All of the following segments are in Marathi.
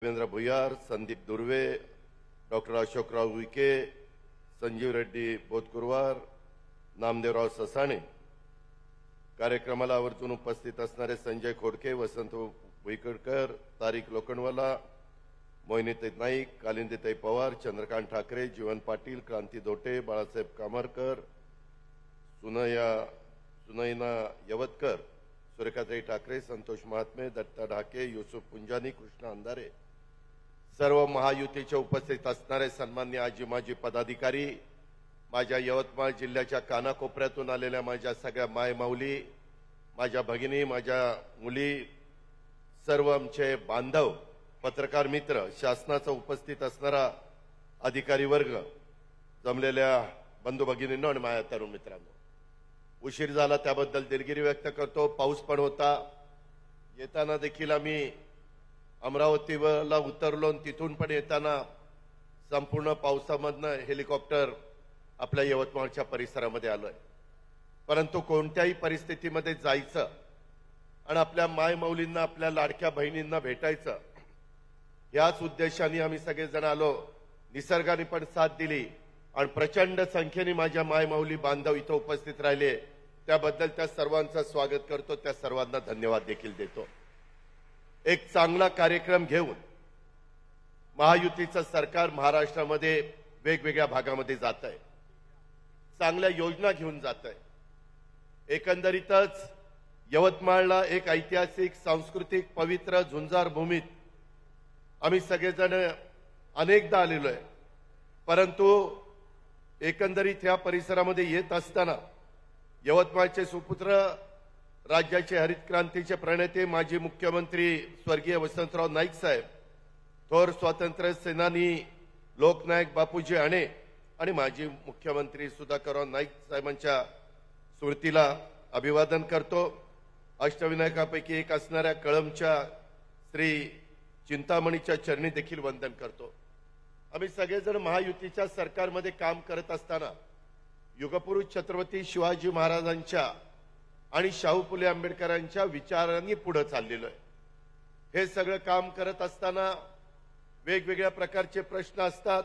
देवेंद्र भुयार, संदीप दुर्वे, डॉक्टर अशोकराव उईके, संजीव रेड्डी बोधकुरवार, नामदेवराव ससाणे, कार्यक्रमाला आवर्जून उपस्थित असणारे संजय खोडके, वसंत भुईकडकर, तारिक लोखंडवाला, मोहिनीताई नाईक, कालिंदीताई पवार, चंद्रकांत ठाकरे, जीवन पाटील, क्रांती दोटे, बाळासाहेब कामरकर, सुनयना यवतकर, सुरेखाताई ठाकरे, संतोष महात्मे, दत्ता ढाके, युसुफ पुंजानी, कृष्णा अंधारे, सर्व महायुतीच्या उपस्थित असणारे सन्मान्य आजी माजी पदाधिकारी, माझ्या यवतमाळ जिल्ह्याच्या कानाकोपऱ्यातून आलेल्या माझ्या सगळ्या मायमाऊली, माझ्या भगिनी, माझ्या मुली, सर्व आमचे बांधव, पत्रकार मित्र, शासनाचा उपस्थित असणारा अधिकारी वर्ग, जमलेल्या बंधू भगिनींनो आणि माझ्या तरुण मित्रांनो, उशीर झाला त्याबद्दल दिलगिरी व्यक्त करतो। पाऊस पण होता, येताना देखील आम्ही अमरावतीला उतरलो आणि तिथून पण येताना संपूर्ण पावसामधनं हेलिकॉप्टर आपल्या यवतमाळच्या परिसरामध्ये आलोय। परंतु कोणत्याही परिस्थितीमध्ये जायचं आणि आपल्या मायमाऊलींना, आपल्या लाडक्या बहिणींना भेटायचं, याच उद्देशाने आम्ही सगळेजण आलो। निसर्गाने पण साथ दिली आणि प्रचंड संख्येने माझ्या मायमाऊली बांधव इथं उपस्थित राहिले, त्याबद्दल त्या सर्वांचं स्वागत करतो, त्या सर्वांना धन्यवाद देखील देतो। एक चांगला कार्यक्रम घेऊन महायुतीचं सरकार महाराष्ट्रामध्ये वेगवेगळ्या भागामध्ये जात आहे, चांगल्या योजना घेऊन जात आहे। एकंदरीतच यवतमाळला एक ऐतिहासिक, सांस्कृतिक, पवित्र झुंजार भूमीत आम्ही सगळेजण अनेकदा आलेलो आहे, परंतु एकंदरीत या परिसरामध्ये येत असताना यवतमाळचे सुपुत्र, राज्याचे हरित क्रांतीचे प्रणेते, माजी मुख्यमंत्री स्वर्गीय वसंतराव नाईक साहेब, थोर स्वातंत्र्य सेनानी लोकनायक बापूजी आणे आणि माजी मुख्यमंत्री सुधाकरराव नाईक साहेबांच्या स्मृतीला अभिवादन करतो। अष्टविनायकापैकी एक असणाऱ्या कळंबच्या श्री चिंतामणीच्या चरणी देखील वंदन करतो। आम्ही सगळेजण महायुतीच्या सरकारमध्ये काम करत असताना युगपुरुष छत्रपती शिवाजी महाराजांच्या आणि शाहू फुले आंबेडकरांच्या विचारांनी पुढे चाललेलो आहे। हे सगळं काम करत असताना वेगवेगळ्या प्रकारचे प्रश्न असतात,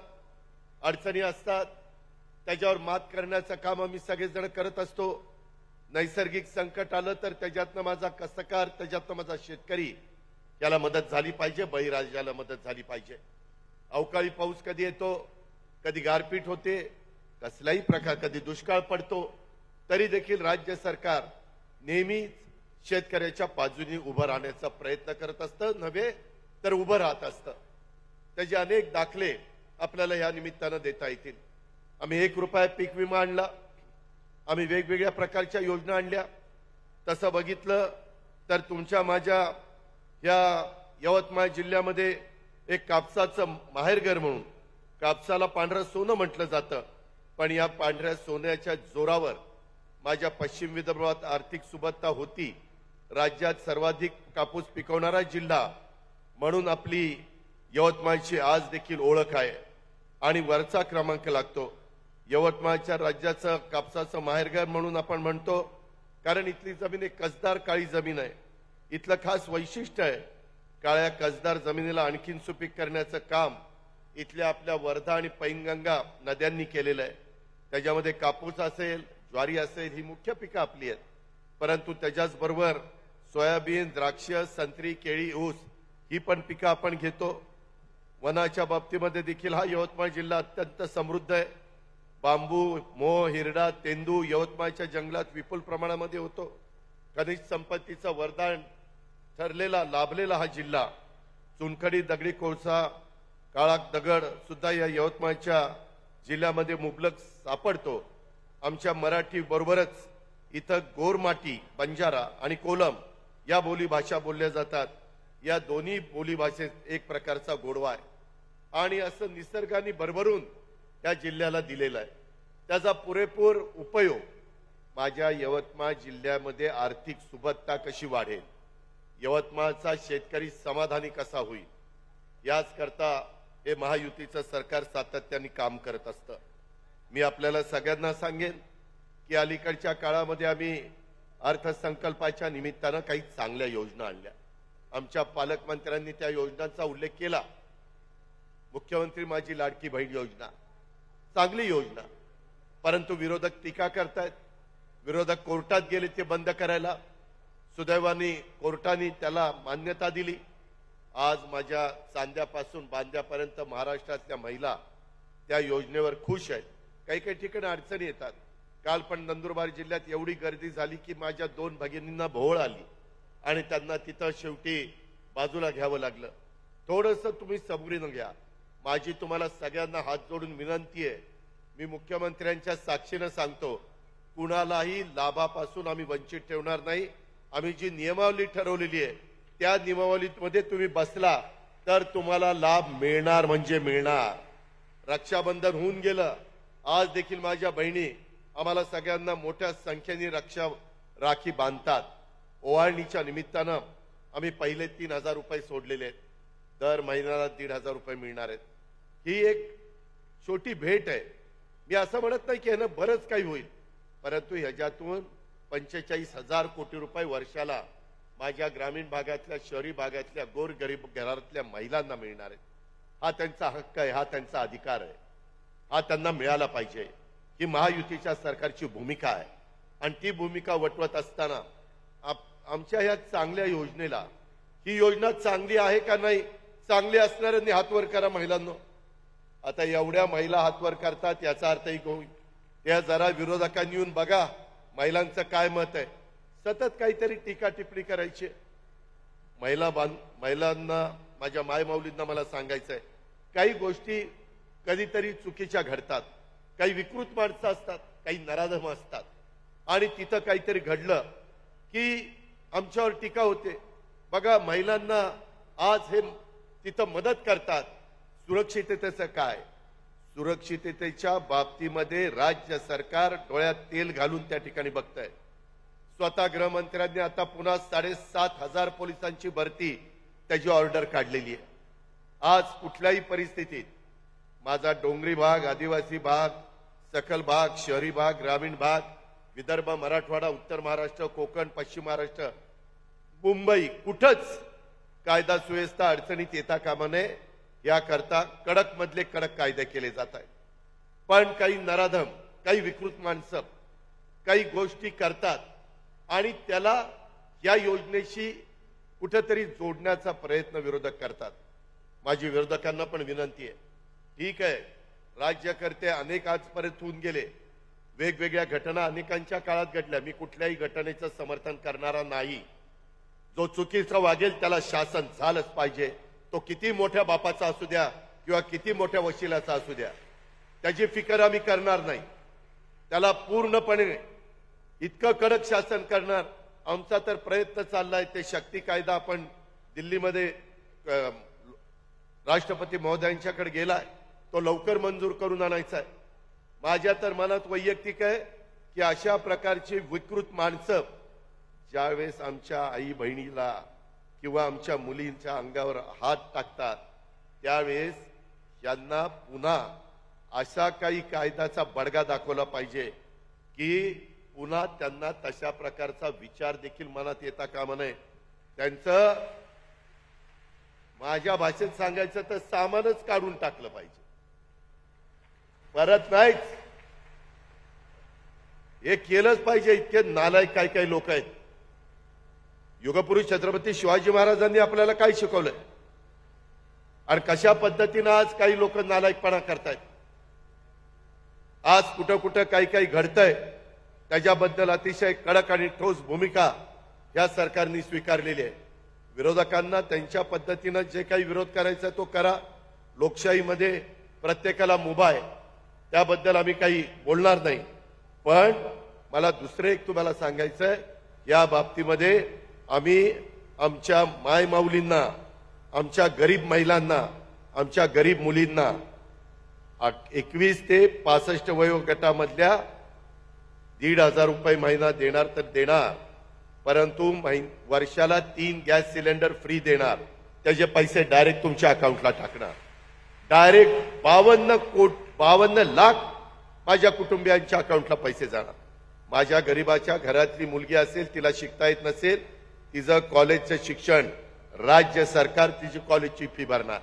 अडचणी असतात, त्याच्यावर मात करण्याचं काम आम्ही सगळेजण करत असतो। नैसर्गिक संकट आलं तर त्याच्यातनं माझा कष्टकार, त्याच्यातनं माझा शेतकरी, याला मदत झाली पाहिजे, बळीराजाला मदत झाली पाहिजे। अवकाळी पाऊस कधी येतो, कधी गारपीट होते, कसलाही प्रकार, कधी दुष्काळ पडतो, तरी देखील राज्य सरकार नेहमी शेतकऱ्याच्या बाजूने उभं राहण्याचा प्रयत्न करत असतं, नव्हे तर उभं राहत असतं। त्याचे अनेक दाखले आपल्याला या निमित्तानं देता येतील। आम्ही 1 रुपया पीक विमा आणला, आम्ही वेगवेगळ्या प्रकारच्या योजना आणल्या। तसं बघितलं तर तुमच्या माझ्या या यवतमाळ जिल्ह्यामध्ये एक कापसाचं माहेरघर म्हणून, कापसाला पांढरं सोनं म्हटलं जातं, पण या पांढऱ्या सोन्याच्या जोरावर माझ्या पश्चिम विदर्भात आर्थिक सुबत्ता होती। राज्यात सर्वाधिक कापूस पिकवणारा जिल्हा म्हणून आपली यवतमाळची आज देखील ओळख आहे आणि वरचा क्रमांक लागतो। यवतमाळच्या राज्याचं कापसाचं माहेरघर म्हणून आपण म्हणतो, कारण इथली जमीन एक कसदार काळी जमीन आहे। इथलं खास वैशिष्ट्य आहे, काळ्या कसदार जमिनीला आणखीन सुपीक करण्याचं काम इथल्या आपल्या वर्धा आणि पैनगंगा नद्यांनी केलेलं आहे। त्याच्यामध्ये कापूस असेल, ज्वारी असेल, ही मुख्य पिकं आपली आहेत, परंतु त्याच्याच बरोबर सोयाबीन, द्राक्ष, संत्री, केळी, ऊस ही पण पिकं आपण घेतो। वनाच्या बाबतीमध्ये देखील हा यवतमाळ जिल्हा अत्यंत समृद्ध आहे। बांबू, मोह, हिरडा, तेंदू यवतमाळच्या जंगलात विपुल प्रमाणामध्ये होतो। खनिज संपत्तीचं वरदान ठरलेला, लाभलेला हा जिल्हा, चुनखडी, दगडी कोळसा, काळा दगड सुद्धा या यवतमाळच्या जिल्ह्यामध्ये मुबलक सापडतो। आमच्या मराठी बरोबरच इथं गोरमाटी, बंजारा आणि कोलम या बोली भाषा बोलल्या जातात। या दोन्ही बोली भाषेत एक प्रकारचा गोडवा आहे आणि असं निसर्गाने भरभरून या जिल्ह्याला दिलेला आहे। त्याचा पुरेपूर उपयोग माझ्या यवतमाळ जिल्ह्यामध्ये आर्थिक सुबत्ता कशी वाढेल, यवतमाळचा शेतकरी समाधानी कसा होईल, याच करता हे महायुतीचं सरकार सातत्याने काम करत असतं। मी आपल्याला सगळ्यांना सांगेन की अलीकडच्या काळामध्ये आम्ही अर्थसंकल्पाच्या निमित्तानं काही चांगल्या योजना आणल्या। आमच्या पालकमंत्र्यांनी त्या योजनांचा उल्लेख केला. मुख्यमंत्री माझी लाडकी बहीण योजना चांगली योजना, परंतु विरोधक टीका करतायत. विरोधक कोर्टात गेले ते बंद करायला. सुदैवाने कोर्टाने त्याला मान्यता दिली. आज माझ्या चांद्यापासून बांद्यापर्यंत महाराष्ट्रातल्या महिला त्या योजनेवर खुश आहेत. काही काही ठिकाणी अडचणी येतात. काल पण नंदुरबार जिल्ह्यात एवढी गर्दी झाली की माझ्या 2 भगिनींना भोवळ आली आणि त्यांना तिथं शेवटी बाजूला घ्यावं लागलं. थोडंसं तुम्ही सबुरीनं घ्या. माझी तुम्हाला सगळ्यांना हात जोडून विनंती आहे. मी मुख्यमंत्र्यांच्या साक्षीनं सांगतो, कुणालाही लाभापासून आम्ही वंचित ठेवणार नाही. आम्ही जी नियमावली ठरवलेली आहे त्या नियमावलीमध्ये तुम्ही बसला तर तुम्हाला लाभ मिळणार म्हणजे मिळणार. रक्षाबंधन होऊन गेलं. आज देखील माझ्या बहिणी आम्हाला सगळ्यांना मोठ्या संख्येने राखी बांधतात. ओवाळणीच्या निमित्तानं आम्ही पहिले 3,000 रुपये सोडलेले आहेत. दर महिन्याला 1,500 रुपये मिळणार आहेत. ही एक छोटी भेट आहे. मी असं म्हणत नाही की ह्यानं बरंच काही होईल, परंतु ह्याच्यातून 45,000 कोटी रुपये वर्षाला माझ्या ग्रामीण भागातल्या शहरी भागातल्या गोरगरीब घरातल्या महिलांना मिळणार आहेत. हा त्यांचा हक्क आहे, हा त्यांचा अधिकार आहे. हा त्यांना मिळाला पाहिजे. ही महायुतीच्या सरकारची भूमिका आहे आणि ती भूमिका वटवत असताना आमच्या ह्या चांगल्या योजनेला, ही योजना चांगली आहे का नाही, चांगली असणाऱ्यांनी हातवर करा महिलांनो. आता एवढ्या महिला हातवर करतात याचा अर्थ एक होईल त्या जरा विरोधकांनी येऊन बघा महिलांचं काय मत आहे. सतत काहीतरी टीका टिप्पणी करायची. महिलांना माझ्या मायमाऊलींना मला सांगायचं आहे, काही गोष्टी कधीतरी चुकीच्या घडतात. काही विकृत माणसं असतात, काही नराधम असतात आणि तिथं काहीतरी घडलं की आमच्यावर टीका होते. बघा महिलांना आज हे तिथं मदत करतात. सुरक्षिततेचं काय? सुरक्षिततेच्या बाबतीमध्ये राज्य सरकार डोळ्यात तेल घालून त्या ठिकाणी बघतंय. स्वतः गृहमंत्र्यांनी आता पुन्हा 7,500 पोलिसांची भरती त्याची ऑर्डर काढलेली आहे. आज कुठल्याही परिस्थितीत माझा डोंगरी भाग, आदिवासी भाग, सखल भाग, शहरी भाग, ग्रामीण भाग, विदर्भ, मराठवाडा, उत्तर महाराष्ट्र, कोकण, पश्चिम महाराष्ट्र, मुंबई कुठंच कायदा सुव्यवस्था अडचणीत येता कामा नये याकरता कडक मधले कडक कायदे केले जात आहेत. पण काही नराधम, काही विकृत माणसं काही गोष्टी करतात आणि त्याला या योजनेशी कुठेतरी जोडण्याचा प्रयत्न विरोधक करतात. माझी विरोधकांना पण विनंती आहे, ठीक आहे राज्यकर्ते अनेक आजपर्यंत होऊन गेले, वेगवेगळ्या घटना अनेकांच्या काळात घडल्या. मी कुठल्याही घटनेचं समर्थन करणारा नाही. जो चुकीचा वागेल त्याला शासन झालंच पाहिजे. तो किती मोठ्या बापाचा असू द्या किंवा किती मोठ्या वशिलाचा असू द्या, त्याची फिकर आम्ही करणार नाही. त्याला पूर्णपणे इतकं कडक शासन करणार आमचा तर प्रयत्न चाललाय. ते शक्ती कायदा आपण दिल्लीमध्ये राष्ट्रपती महोदयांच्याकडे गेलाय, तो लवकर मंजूर करून आणायचा आहे. माझ्या तर मनात वैयक्तिक आहे की अशा प्रकारची विकृत माणसं ज्यावेळेस आमच्या आई बहिणीला किंवा आमच्या मुलींच्या अंगावर हात टाकतात त्यावेळेस यांना पुन्हा अशा काही कायद्याचा बडगा दाखवला पाहिजे की पुन्हा त्यांना तशा प्रकारचा विचार देखील मनात येता कामा नये. त्यांचं माझ्या भाषेत सांगायचं तर सामानच काढून टाकलं पाहिजे, परत नाहीच. हे केलंच पाहिजे. इतके नालायक काही काही लोक आहेत. युगपुरुष छत्रपती शिवाजी महाराजांनी आपल्याला काय शिकवलंय आणि कशा पद्धतीनं आज काही लोक नालायकपणा करतायत. आज कुठं कुठं काही काही घडतंय त्याच्याबद्दल अतिशय कडक आणि ठोस भूमिका या सरकारने स्वीकारलेली आहे. विरोधकांना त्यांच्या पद्धतीनं जे काही विरोध करायचा तो करा. लोकशाहीमध्ये प्रत्येकाला मुभा आहे, त्याबद्दल आम्ही काही बोलणार नाही. पण मला दुसरे एक तुम्हाला सांगायचं आहे, या बाबतीमध्ये आम्ही आमच्या मायमाऊलींना, आमच्या गरीब महिलांना, आमच्या गरीब मुलींना 21 ते 65 वयोगटामधल्या 1,500 रुपये महिना देणार तर देणार, परंतु वर्षाला 3 गॅस सिलेंडर फ्री देणार. त्याचे पैसे डायरेक्ट तुमच्या अकाउंटला टाकणार. डायरेक्ट 52 लाख माझ्या कुटुंबियांच्या अकाउंटला पैसे जाणार. माझ्या गरीबाच्या घरातली मुलगी असेल, तिला शिकता येत नसेल, तिचं कॉलेजचं शिक्षण राज्य सरकार तिची कॉलेजची फी भरणार.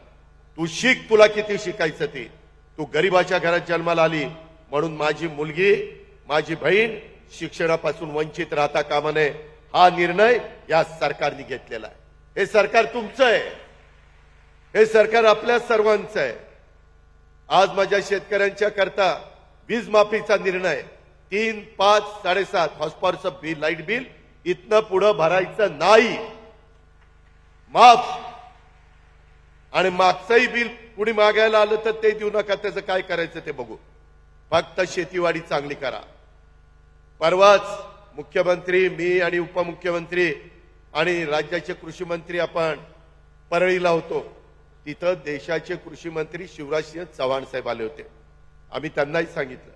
तू शिक, तुला किती शिकायचं ते. तू गरिबाच्या घरात जन्माला आली म्हणून माझी मुलगी माझी बहीण शिक्षणापासून वंचित राहता कामा नये हा निर्णय या सरकारने घेतलेला आहे. हे सरकार तुमचं आहे, हे सरकार आपल्या सर्वांचं आहे. आज माझ्या शेतकऱ्यांच्या करता वीज माफीचा निर्णय 3, 5, 7.5 हॉर्सपॉवरचं बिल, लाईट बिल इथनं पुढं भरायचं नाही, माफ. आणि मागचंही बिल कुणी मागायला आलं तर ते देऊ नका, त्याचं काय करायचं ते बघू. फक्त शेतीवाडी चांगली करा. परवाच मुख्यमंत्री, मी आणि उपमुख्यमंत्री आणि राज्याचे कृषी मंत्री आपण परळीला होतो. तिथं देशाचे कृषी मंत्री शिवराजसिंह चव्हाण साहेब आले होते. आम्ही त्यांनाही सांगितलं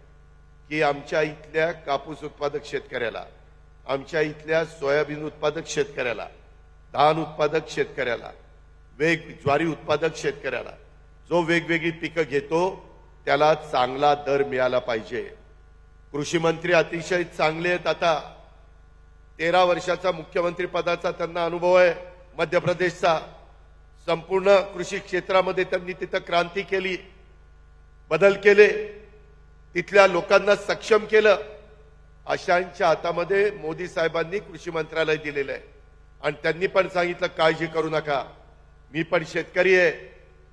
की आमच्या इथल्या कापूस उत्पादक शेतकऱ्याला, आमच्या इथल्या सोयाबीन उत्पादक शेतकऱ्याला, धान उत्पादक शेतकऱ्याला, ज्वारी उत्पादक शेतकऱ्याला जो वेगवेगळी पिकं घेतो त्याला चांगला दर मिळाला पाहिजे. कृषी मंत्री अतिशय चांगले आहेत. आता 13 वर्षाचा मुख्यमंत्री पदाचा त्यांना अनुभव आहे. मध्य प्रदेशचा संपूर्ण कृषी क्षेत्रामध्ये त्यांनी तिथं क्रांती केली, बदल केले, तिथल्या लोकांना सक्षम केलं. अशांच्या हातामध्ये मोदी साहेबांनी कृषी मंत्रालय दिलेलं आहे. आणि त्यांनी पण सांगितलं काळजी करू नका, मी पण शेतकरी आहे,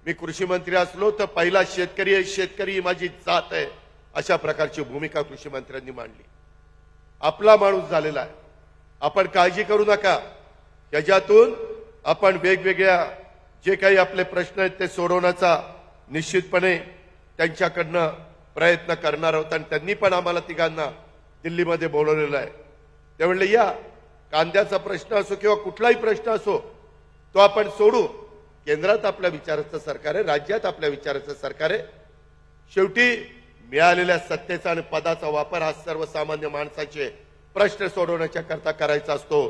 मी कृषी मंत्री असलो तर पहिला शेतकरी आहे, शेतकरी माझी जात आहे, अशा प्रकारची भूमिका कृषी मंत्र्यांनी मांडली. आपला माणूस झालेला आहे, आपण काळजी करू नका. त्याच्यातून आपण वेगवेगळ्या जे काही आपले प्रश्न आहेत ते सोडवण्याचा निश्चितपणे त्यांच्याकडनं प्रयत्न करणार आहोत. आणि त्यांनी पण आम्हाला तिघांना दिल्लीमध्ये बोलवलेलं आहे. ते म्हणले या कांद्याचा प्रश्न असो किंवा कुठलाही प्रश्न असो तो आपण सोडू. केंद्रात आपल्या विचाराचं सरकार आहे, राज्यात आपल्या विचाराचं सरकार आहे. शेवटी मिळालेल्या सत्तेचा आणि पदाचा वापर हा सर्वसामान्य माणसाचे प्रश्न सोडवण्याच्या करता करायचा असतो.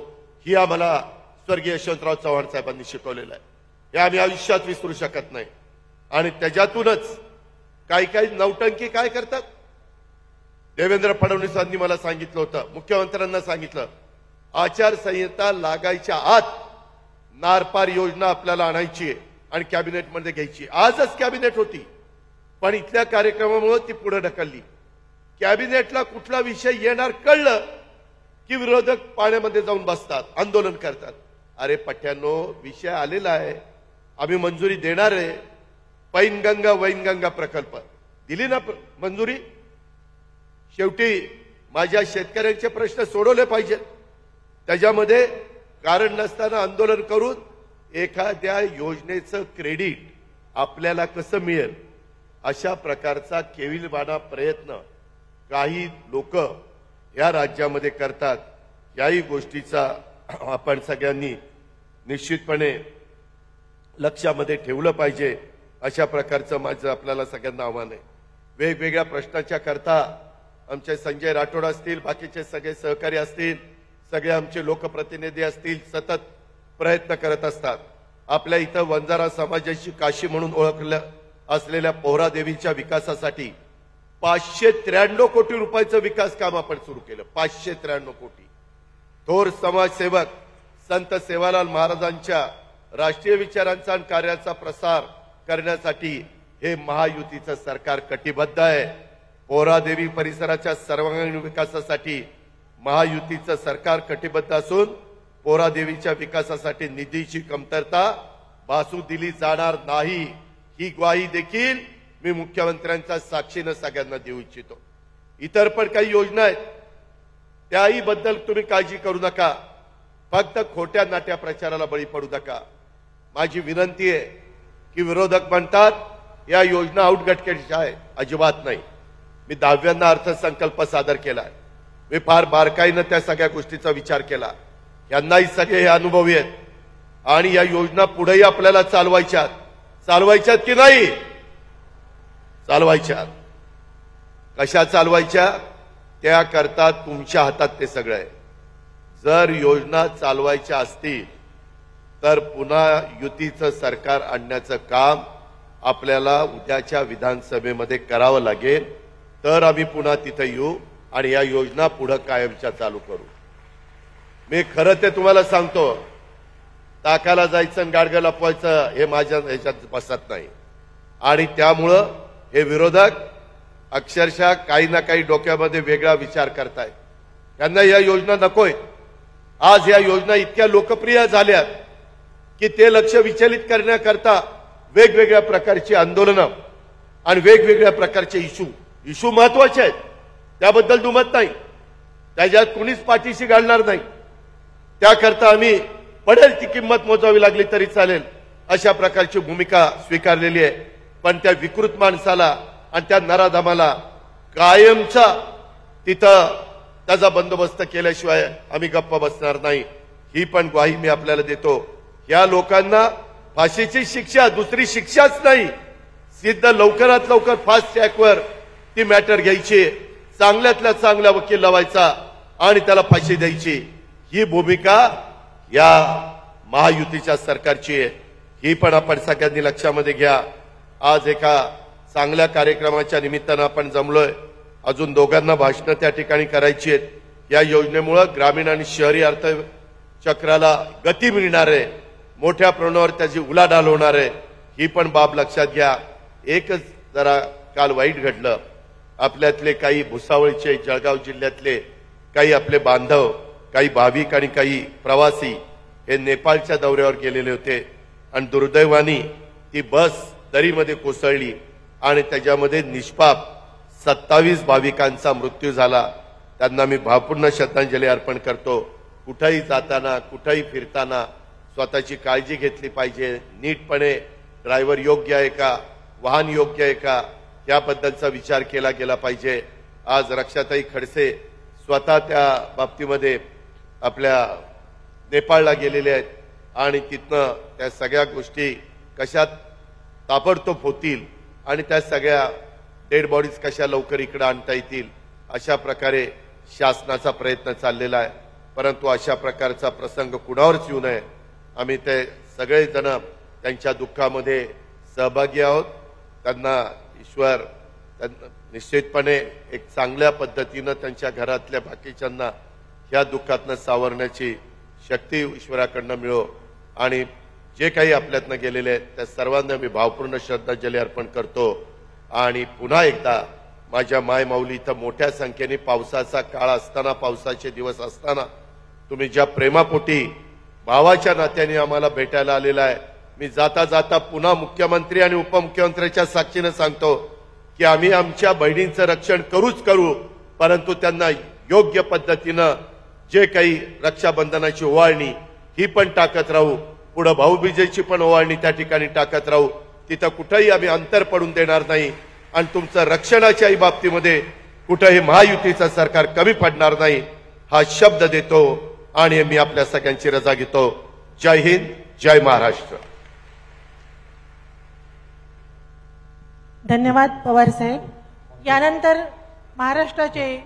ही आम्हाला स्वर्गीय यशवंतराव चव्हाण साहेबांनी शिकवलेलं आहे. हे आम्ही आयुष्यात विसरू शकत नाही. आणि त्याच्यातूनच काही नौटंकी काय करतात. देवेंद्र फडणवीसांनी मला सांगितलं होतं, मुख्यमंत्र्यांना सांगितलं, आचारसंहिता लागायच्या आत नारपार योजना आपल्याला आणायची आहे आणि कॅबिनेटमध्ये घ्यायची. आजच कॅबिनेट होती पण इथल्या कार्यक्रमामुळे ती पुढे ढकलली. कॅबिनेटला कुठला विषय येणार कळलं की विरोधक पाण्यामध्ये जाऊन बसतात, आंदोलन करतात. अरे पठ्यांनो, विषय आलेला आहे, आम्ही मंजुरी देणार आहे. पैनगंगा वैनगंगा प्रकल्प दिली ना मंजुरी. शेवटी माझ्या शेतकऱ्यांचे प्रश्न सोडवले पाहिजेत. त्याच्यामध्ये कारण नसताना आंदोलन करून एखाद्या योजनेचं क्रेडिट आपल्याला कसं मिळेल अशा प्रकारचा केविलवाणा प्रयत्न काही लोक या राज्यामध्ये करतात. याही गोष्टीचा आपण सगळ्यांनी निश्चितपणे लक्षामध्ये ठेवलं पाहिजे. अशा प्रकारचं माझं आपल्याला सगळ्यांना आव्हान आहे. वेगवेगळ्या प्रश्नाच्या करता आमचे संजय राठोड असतील, बाकीचे सगळे सहकारी असतील, सगळे आमचे लोकप्रतिनिधी असतील, सतत प्रयत्न करत असतात. आपल्या इथं वंजारा समाजाची काशी म्हणून ओळखलं असलेल्या पोहरादेवीच्या विकासासाठी 593 कोटी रुपयाचं विकास काम आपण सुरू केलं. 593 कोटी. थोर समाजसेवक संत सेवालाल महाराजांच्या राष्ट्रीय विचारांचा आणि कार्याचा प्रसार करण्यासाठी हे महायुतीचं सरकार कटिबद्ध आहे. पोहरादेवी परिसराच्या सर्वांगीण विकासासाठी महायुतीचं सरकार कटिबद्ध असून पोहरादेवीच्या विकासासाठी निधीची कमतरता भासू दिली जाणार नाही, ही ग्वाही देखील मी मुख्यमंत्र्यांच्या साक्षीनं सगळ्यांना देऊ इच्छितो. इतर पण काही योजना आहेत, त्याही बद्दल तुम्ही काळजी करू नका. फक्त खोट्या नाट्या प्रचाराला बळी पडू नका. माझी विनंती आहे की विरोधक म्हणतात या योजना आउटगटकेच्या आहे. अजिबात नाही. मी 10व्यांदा अर्थसंकल्प सादर केला. मी फार बारकाईनं त्या सगळ्या गोष्टीचा विचार केला. यांनाही सगळे हे अनुभवी आहेत आणि या योजना पुढेही आपल्याला चालवायच्यात की नाही? चालवायच्यात. कशा चालवायच्या त्याकरता तुमच्या हातात ते सगळं आहे. जर योजना चालवायच्या असतील तर पुन्हा युतीचं सरकार आणण्याचं काम आपल्याला उद्याच्या विधानसभेमध्ये करावं लागेल. तर आम्ही पुन्हा तिथे येऊ आणि या योजना पुढे कायमच्या चालू करू. मी खरं ते तुम्हाला सांगतो, ताकाला जायचं आणि गाडगं लपवायचं हे माझ्या ह्याच्यात बसत नाही. आणि त्यामुळं हे विरोधक अक्षरशः काही ना काही डोक्यामध्ये वेगळा विचार करतायत. त्यांना या योजना नकोय. आज या योजना इतक्या लोकप्रिय झाल्यात की ते लक्ष विचलित करण्याकरता वेगवेगळ्या प्रकारची आंदोलनं आणि वेगवेगळ्या प्रकारचे इशू महत्वाचे आहेत, त्याबद्दल दुमत नाही, त्याच्यात कुणीच पाठीशी घालणार नाही. त्याकरता आम्ही पडेल ती किंमत मोजावी लागली तरी चालेल अशा प्रकारची भूमिका स्वीकारलेली आहे. पण त्या विकृत माणसाला आणि त्या नराधमाला कायमचा तिथं त्याचा बंदोबस्त केल्याशिवाय आम्ही गप्प बसणार नाही, ही पण ग्वाही मी आपल्याला देतो. या लोकांना फाशीची शिक्षा, दुसरी शिक्षाच नाही, सिद्ध लवकरात लवकर फास्ट ट्रॅकवर ती मॅटर घ्यायची, चांगल्यातल्या चांगला वकील लावायचा आणि त्याला फाशी द्यायची. ही भूमिका या महायुतीच्या सरकारची आहे, ही पण आपण सगळ्यांनी लक्षामध्ये घ्या. आज एका चांगल्या कार्यक्रमाच्या निमित्तानं आपण जमलोय. अजून दोघांना भाषणं त्या ठिकाणी करायची आहेत. या योजनेमुळे ग्रामीण आणि शहरी अर्थचक्राला गती मिळणार आहे, मोठ्या प्रमाणावर त्याची उलाढाल होणार आहे, ही पण बाब लक्षात घ्या. एकच जरा काल वाईट घडलं. आपल्यातले काही भुसावळचे, जळगाव जिल्ह्यातले काही आपले बांधव, काही भाविक आणि काही प्रवासी हे नेपाळच्या दौऱ्यावर गेलेले होते आणि दुर्दैवाने ती बस दरीमध्ये कोसळली आणि त्याच्यामध्ये निष्पाप 27 भाविकांचा मृत्यू झाला. त्यांना मी भावपूर्ण श्रद्धांजली अर्पण करतो. कुठेही जाताना, कुठेही फिरताना स्वतःची काळजी घेतली पाहिजे. नीटपणे ड्रायव्हर योग्य आहे का, वाहन योग्य आहे का, याबद्दलचा विचार केला गेला पाहिजे. आज रक्षाताई खडसे स्वतः त्या बाबतीमध्ये आपल्या नेपाळला गेलेले आहेत आणि तिथनं त्या सगळ्या गोष्टी कशा ताबडतोब होतील आणि त्या सगळ्या डेड बॉडीज कशा लवकर इकडे आणता येतील अशा प्रकारे शासनाचा प्रयत्न चाललेला आहे. परंतु अशा प्रकारचा प्रसंग कुणावरच येऊ नये. आम्ही ते सगळेजण त्यांच्या दुःखामध्ये सहभागी आहोत. त्यांना ईश्वर निश्चितपणे एक चांगल्या पद्धतीनं त्यांच्या घरातल्या बाकीच्यांना ह्या दुःखातनं सावरण्याची शक्ती ईश्वराकडनं मिळो आणि जे काही आपल्यातनं गेलेले आहेत त्या सर्वांना मी भावपूर्ण श्रद्धांजली अर्पण करतो. आणि पुन्हा एकदा माझ्या माय माऊली इथं मोठ्या संख्येने पावसाचा काळ असताना, पावसाचे दिवस असताना तुम्ही ज्या प्रेमापोटी भावाच्या नात्याने आम्हाला भेटायला आलेला आहे, मी जाता जाता पुन्हा मुख्यमंत्री आणि उपमुख्यमंत्र्यांच्या साक्षीनं सांगतो की आम्ही आमच्या बहिणींचं रक्षण करूच करू, परंतु त्यांना योग्य पद्धतीनं जे काही रक्षाबंधनाची ओवाळणी ही पण टाकत राहू, पुढे भाऊबीजेची पण ओवाळणी त्या ठिकाणी टाकत राहू. तिथं कुठेही आम्ही अंतर पडून देणार नाही आणि तुमचं रक्षणाच्याही बाबतीमध्ये कुठेही महायुतीचं सरकार कमी पडणार नाही हा शब्द देतो आणि मी आपल्या सगळ्यांची रजा घेतो. जय हिंद, जय महाराष्ट्र. धन्यवाद पवार साहेब. यानंतर महाराष्ट्राचे